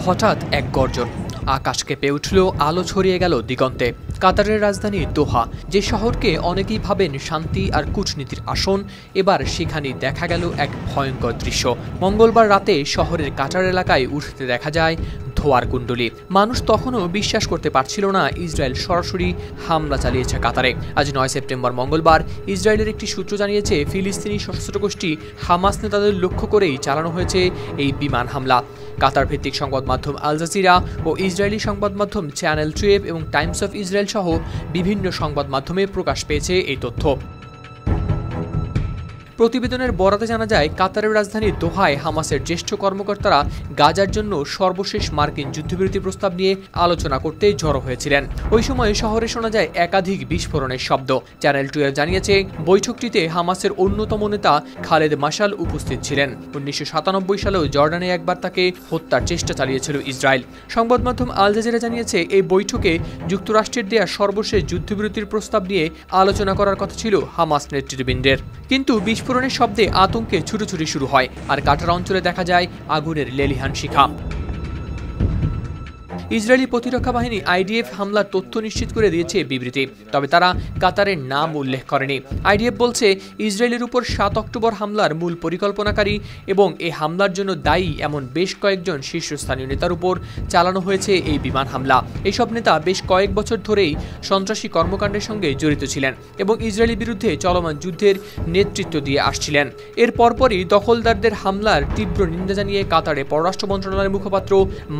হঠাৎ এক গর্জন, আকাশ কেঁপে উঠল, আলো ছড়িয়ে গেল দিগন্তে। কাতারের রাজধানী দোহা, যে শহরকে অনেকেই ভাবেন শান্তি আর কূটনীতির আসন, এবার সেখানেই দেখা গেল এক ভয়ঙ্কর দৃশ্য। মঙ্গলবার রাতে শহরের কাটার এলাকায় উঠতে দেখা যায় ধোঁয়ার কুণ্ডলী। মানুষ তখনও বিশ্বাস করতে পারছিল না ইসরায়েল সরাসরি হামলা চালিয়েছে কাতারে। আজ ৯ সেপ্টেম্বর মঙ্গলবার ইসরায়েলের একটি সূত্র জানিয়েছে, ফিলিস্তিনি সশস্ত্র গোষ্ঠী হামাস নেতাদের লক্ষ্য করেই চালানো হয়েছে এই বিমান হামলা। কাতার ভিত্তিক সংবাদ মাধ্যম আল জাজিরা ও ইসরায়েলি সংবাদ মাধ্যম চ্যানেল 12 এবং টাইমস অফ ইসরায়েল সহ বিভিন্ন সংবাদ মাধ্যমে প্রকাশ পেয়েছে এই তথ্য। প্রতিবেদনের বরাতে জানা যায়, কাতারের রাজধানী দোহায় হামাসের জ্যেষ্ঠ কর্মকর্তারা গাজার জন্য সর্বশেষ মার্কিন যুদ্ধবিরতি প্রস্তাব নিয়ে আলোচনা করতে জড়ো হয়েছিলেন। ওই সময় শহরে শোনা যায় একাধিক বিস্ফোরণের শব্দ। চ্যানেল 12 জানিয়েছে, বৈঠকটিতে হামাসের অন্যতম নেতা খালেদ মাশাল উপস্থিত ছিলেন। 1997 সালেও জর্ডানে একবার তাকে হত্যার চেষ্টা চালিয়েছিল ইসরায়েল। সংবাদ মাধ্যম আল জাজিরা জানিয়েছে, এই বৈঠকে যুক্তরাষ্ট্রের দেয়া সর্বশেষ যুদ্ধবিরতির প্রস্তাব নিয়ে আলোচনা করার কথা ছিল হামাস নেতৃবৃন্দের। কিন্তু বিস্ফোরণের শব্দে আতঙ্কে ছুটোছুটি শুরু হয়, আর কাটার অঞ্চলে দেখা যায় আগুনের লেলিহান শিখা। ইসরায়েলি প্রতিরক্ষা বাহিনী আইডিএফ হামলার তথ্য নিশ্চিত করে দিয়েছে বিবৃতি, তবে তারা কাতারের নাম উল্লেখ করেনি। আইডিএফ বলছে, ইসরায়েলের উপর 7 অক্টোবর হামলার মূল পরিকল্পনাকারী এবং এই হামলার জন্য দায়ী এমন বেশ কয়েকজন শীর্ষস্থানীয় নেতার উপর চালানো হয়েছে এই বিমান হামলা। এইসব নেতা বেশ কয়েক বছর ধরেই সন্ত্রাসী কর্মকাণ্ডের সঙ্গে জড়িত ছিলেন এবং ইসরায়েলের বিরুদ্ধে চলমান যুদ্ধের নেতৃত্ব দিয়ে আসছিলেন। এর পরপরই দখলদারদের হামলার তীব্র নিন্দা জানিয়ে কাতারে পররাষ্ট্র মন্ত্রণালয়ের মুখপাত্র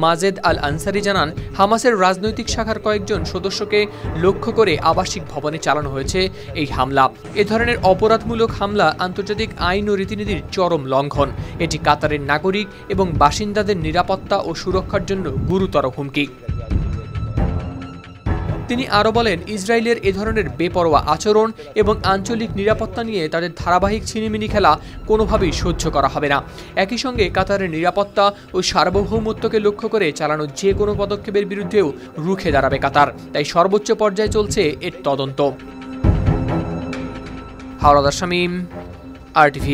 মাজেদ আল আনসারি জানান, হামাসের রাজনৈতিক শাখার কয়েকজন সদস্যকে লক্ষ্য করে আবাসিক ভবনে চালানো হয়েছে এই হামলা। এ ধরনের অপরাধমূলক হামলা আন্তর্জাতিক আইন ও রীতিনীতির চরম লঙ্ঘন। এটি কাতারের নাগরিক এবং বাসিন্দাদের নিরাপত্তা ও সুরক্ষার জন্য গুরুতর হুমকি। তিনি আরও বলেন, ইসরায়েলের এ ধরনের বেপরোয়া আচরণ এবং আঞ্চলিক নিরাপত্তা নিয়ে তাদের ধারাবাহিক ছিনিমিনি খেলা কোনোভাবেই সহ্য করা হবে না। একই সঙ্গে কাতারের নিরাপত্তা ও সার্বভৌমত্বকে লক্ষ্য করে চালানো যে কোনো পদক্ষেপের বিরুদ্ধেও রুখে দাঁড়াবে কাতার। তাই সর্বোচ্চ পর্যায়ে চলছে এর তদন্ত। হাওলাদার শামীম, RTV।